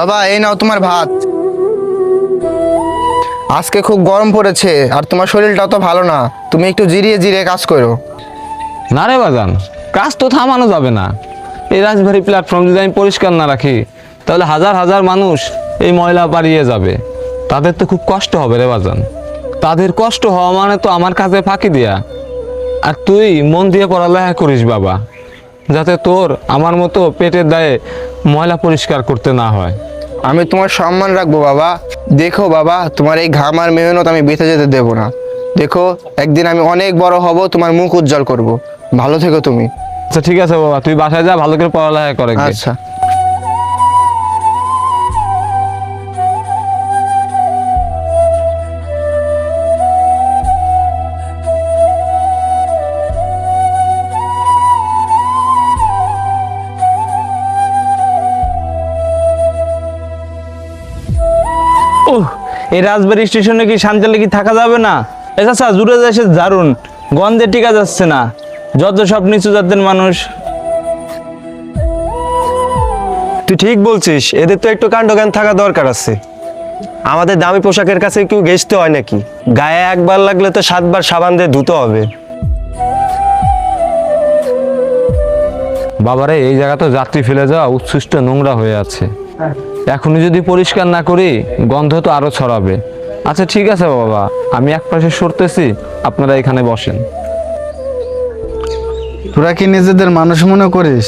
বাবা এই নাও তোমার ভাত। আজকে খুব গরম পড়েছে আর তোমার শরীরটাও তো ভালো না, তুমি একটু জিরিয়ে জিরিয়ে কাজ করো। না রে বাজান, কাজ তো থামানো যাবে না। এই রাজবাড়ি প্ল্যাটফর্ম যদি আমি পরিষ্কার না রাখি তাহলে হাজার হাজার মানুষ এই ময়লা পাড়িয়ে যাবে, তাদের তো খুব কষ্ট হবে রে বাজান। তাদের কষ্ট হওয়া মানে তো আমার কাজে ফাঁকি দেয়া। আর তুই মন দিয়ে পড়ালেখা করিস বাবা, যাতে তোর আমার মতো পেটের দায়ে ময়লা পরিষ্কার করতে না হয়। আমি তোমার সম্মান রাখবো বাবা। দেখো বাবা, তোমার এই ঘাম আর মেহনত আমি বেঁচে যেতে দেবো না। দেখো একদিন আমি অনেক বড় হব, তোমার মুখ উজ্জ্বল করব। ভালো থেকো তুমি। আচ্ছা ঠিক আছে বাবা, তুই বাসায় যা, ভালো করে পড়ালেখা করে গে। আচ্ছা। ওহ, এই রাজবাড়ি স্টেশনে কি শান্তিলে কি থাকা যাবে না? আচ্ছা জুড়ে যাচ্ছে দারুণ গন্ধে টিকা যাচ্ছে না, যত সব নিচু জাতের মানুষ। তুই ঠিক বলছিস, এদের তো একটু কাণ্ডজ্ঞান থাকা দরকার আছে। আমাদের দামি পোশাকের কাছে কেউ ঘেঁষতে হয় নাকি? গায়ে একবার লাগলে তো 7 বার সাবান দিয়ে ধুতে হবে। বাবারে, এই জায়গা তো যাত্রী ফেলে যাওয়া উচ্ছিষ্ট নোংরা হয়ে আছে। এখনই যদি পরিষ্কার না করি গন্ধ তো আরো ছড়াবে। আচ্ছা ঠিক আছে বাবা, আমি এক পাশে সরতেছি, আপনারা এখানে বসেন। তোরা কি নিজেদের মানুষ মনে করিস?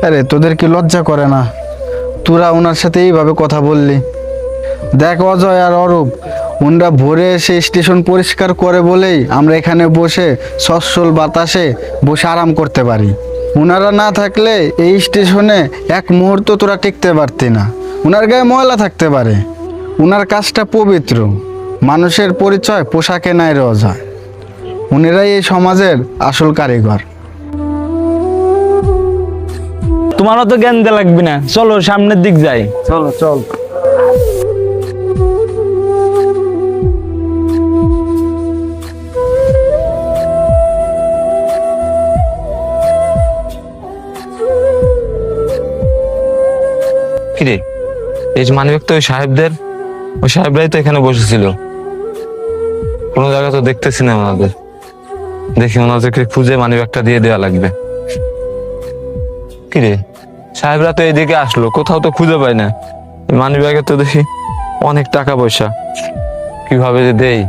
আরে তোদের কি লজ্জা করে না? তোরা ওনার সাথে এইভাবে কথা বললি। দেখ অজয় আর অরূপ, ওনরা ভোরে এসে স্টেশন পরিষ্কার করে বলেই আমরা এখানে বসে সচ্ছল বাতাসে বসে আরাম করতে পারি। ওনারা না থাকলে এই স্টেশনে এক মুহূর্ত তোরা টিকতে পারতি না। ওনার গায়ে ময়লা থাকতে পারে, ওনার কাজটা পবিত্র। মানুষের পরিচয় পোশাকে নাই রে অজয়। উনিরাই এই সমাজের আসল কারিগর। তোমারও তো জ্ঞান দেওয়া লাগবে না, চলো সামনের দিক যাই। চলো চল। কিরে, এই যে মানিব্যাগ তো ওই সাহেবদের, ওই সাহেবরাই তো এখানে বসেছিল। কোনো জায়গা তো দেখতেছি না ওনাদের। দেখি ওনাদেরকে খুঁজে মানিব্যাগটা দিয়ে দেওয়া লাগবে। কিরে, সাহেবরা তো এইদিকে আসলো, কোথাও তো খুঁজে পাই না। মানিব্যাগে তো দেখি অনেক টাকা পয়সা, কিভাবে যে দেই।